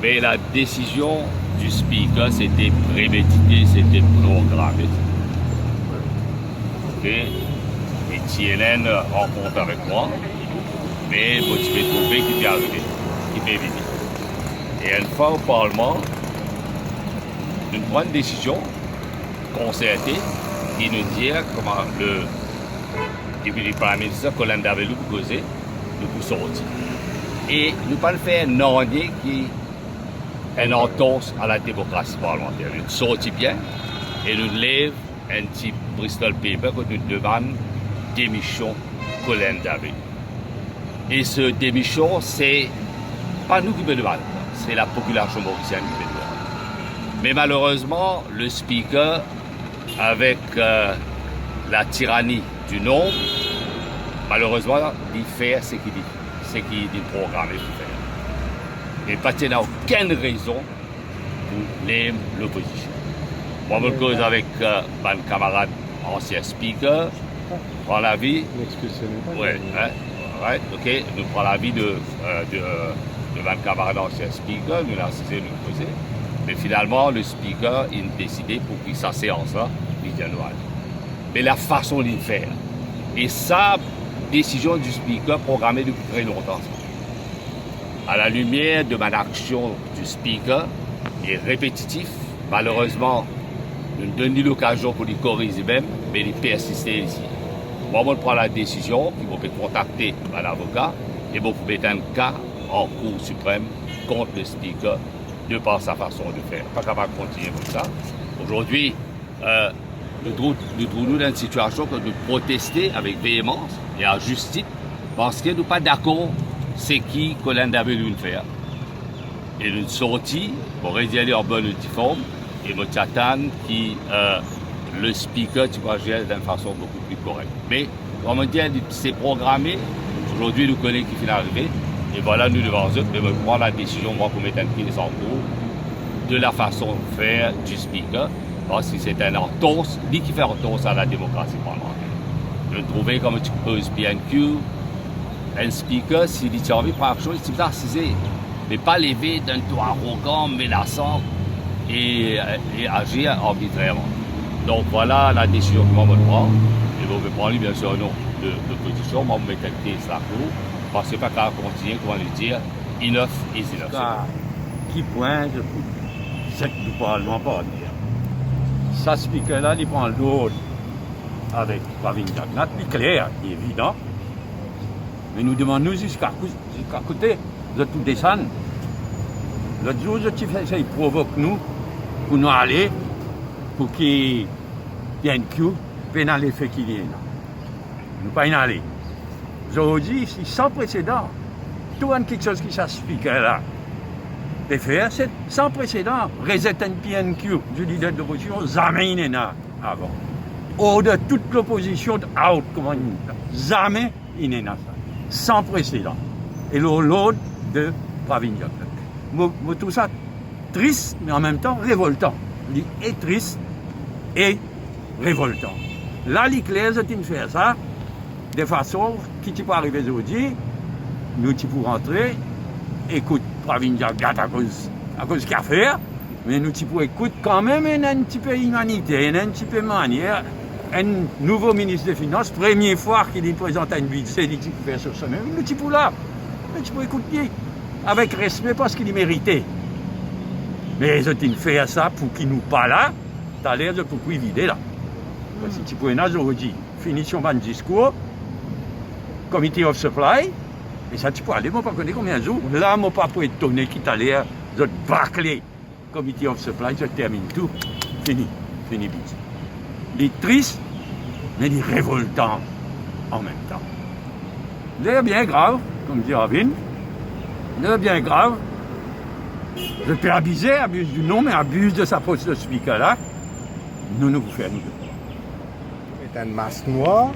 Mais la décision du speaker, c'était prémédité, c'était programmé. Ok? Et TNN rencontre avec moi, mais bon, tu peux trouver qui peut arriver, qui peut venir. Et une fois au Parlement, nous prenons une décision concertée qui nous dit comment le député Prime Minister Colin Davelou pour causer, nous pour sortir. Et nous ne pas le faire non qui est une entorse à la démocratie parlementaire. Nous sortons bien et nous lève un petit Bristol Paper que nous demandons démission Colin Davelou. Et ce démission, c'est pas nous qui le demandons, c'est la population mauricienne qui le demande. Mais malheureusement, le speaker, avec la tyrannie du nombre, malheureusement, il fait ce qu'il dit, ce qu'il est programmé pour faire. Et pas qu'il n'y a aucune raison pour l'aimer l'opposition. Moi, je me cause avec mon camarade ancien speaker, prend l'avis. Oui, hein, right, ok. Nous prenons l'avis de mon camarade ancien speaker, nous l'avons cessé de nous poser. Mais finalement, le speaker, il a décidé pour qu'il sa séance-là, il dit non. Mais la façon de le faire. Et ça, décision du speaker programmée depuis très longtemps. À la lumière de mon action du speaker, il est répétitif. Malheureusement, nous ne donnons l'occasion pour lui corriger même, mais il persiste ici. Moi, je prends la décision, puis je peux contacter un avocat, et je peux mettre un cas en Cour suprême contre le speaker de par sa façon de faire. Pas capable de continuer comme ça. Aujourd'hui, nous trouvons dans une situation que nous protester avec véhémence et à justice parce que nous ne sommes pas d'accord c'est qui Colin Davelou veut faire. Et nous sommes sortis pour aller en bonne uniforme et nous attendons que le speaker tu vas gérer d'une façon beaucoup plus correcte. Mais, comme on dit, c'est programmé. Aujourd'hui, nous connaissons qui finit d'arriver. Et voilà, nous devons prendre la décision, moi, pour mettre un pied en cours de la façon de faire du speaker. Parce que c'est un entorse, lui qui fait entorse à la démocratie parlementaire. Je trouvais comme tu poses BNQ, un speaker, s'il dit envie de faire quelque chose, il s'assiser. Mais pas lever d'un ton arrogant, menaçant et agir arbitrairement. Donc voilà la décision que moi je prends. Et vous pouvez prendre bien sûr non de l'opposition, moi je vais mettre le pied sur la cour. Parce que pas qu'à continuer, comment le dire, enough is enough. Qui pointe, c'est que le Parlement pas dire. Ça, speaker-là, il prend l'ordre avec Pravin Jagnat, c'est clair, c'est évident. Mais nous demandons jusqu'à côté, de tout descendre. L'autre jour, il provoque nous pour nous aller, pour qu'il y ait une queue, puis dans l'effet qu'il y a. Nous ne pas y aller. Aujourd'hui, c'est sans précédent. Tout quelque chose qui s'explique là. De faire, c'est sans précédent. Reset un PNQ du leader de l'opposition, jamais il n'est avant. Au de toute l'opposition, out, comment on dit, jamais il n'est ça. Sans précédent. Et l'autre de Pravin Jagnat. Tout ça triste, mais en même temps révoltant. Il est triste et révoltant. Là, l'éclair, c'est une faire ça. De façon qui peut arriver aujourd'hui, nous tu pour rentrer, écoute Pravin Jagnat à cause qu'il a fait, mais nous tu pour écouter quand même un petit peu humanité, un petit peu manière, un nouveau ministre des Finances, première fois qu'il présente un budget, il dit qu'il fait sur ça même, nous tu pour là, nous tu pour écouter avec respect parce qu'il méritait. Mais ils ont fait ça pour qu'il nous parle là, t'as l'air de pour qu'il vider là. Si tu peux aujourd'hui, finition de discours. Committee of Supply, et ça tu peux aller, moi pas connaître combien de jours. Là, moi pas pour étonner qui t'a l'air de bâcler. Committee of Supply, je termine tout. Fini vite. Il est triste, mais il est révoltant en même temps. C'est bien grave, comme dit Ravin. C'est bien grave. Je peux abuser, abuse du nom, mais abuse de sa poste de speaker là. Nous vous faisons nous deux. C'est un masque noir.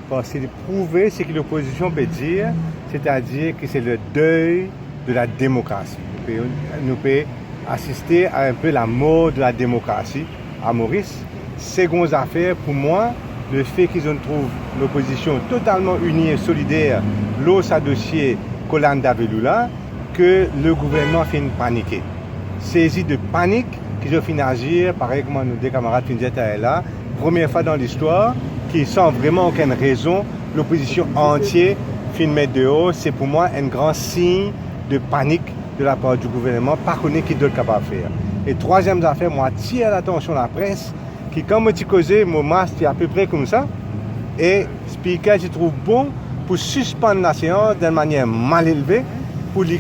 Parce qu'il prouve ce que l'opposition peut dire, c'est-à-dire que c'est le deuil de la démocratie. Nous pouvons assister à un peu la mort de la démocratie à Maurice. Seconde affaire, pour moi, le fait qu'ils ont trouvé l'opposition totalement unie et solidaire, l'os à dossier Colin Davelou là, que le gouvernement fait une paniquer. Saisi de panique, qu'ils ont fini agir, pareil comme nos deux camarades qui étaient là, première fois dans l'histoire, qui sans vraiment aucune raison, l'opposition entière fin mettre dehors, c'est pour moi un grand signe de panique de la part du gouvernement, pas connaître qui d'autre capable de faire. Et troisième affaire, moi, tire l'attention de la presse, qui quand moi tu causais, mon masque est à peu près comme ça, et speaker, je trouve bon pour suspendre la séance d'une manière mal élevée, pour lui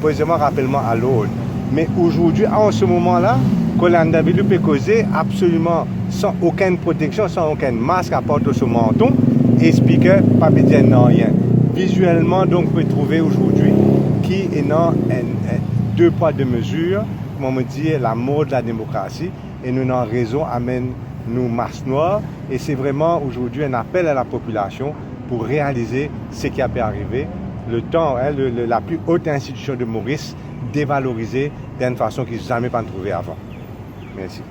posément rappellement à l'ordre. Mais aujourd'hui, en ce moment-là, que l'individu peut causer absolument sans aucune protection, sans aucun masque à part de son menton, et speaker, pas dire non rien. Visuellement, donc, vous pouvez trouver aujourd'hui qui est dans deux poids, deux mesures, comme on me dit, la mort de la démocratie, et nous avons raison, amène nous masse noire, et c'est vraiment aujourd'hui un appel à la population pour réaliser ce qui a pu arriver. Le temps, la plus haute institution de Maurice, dévalorisée d'une façon qu'ils n'ont jamais pas trouvée avant. Merci.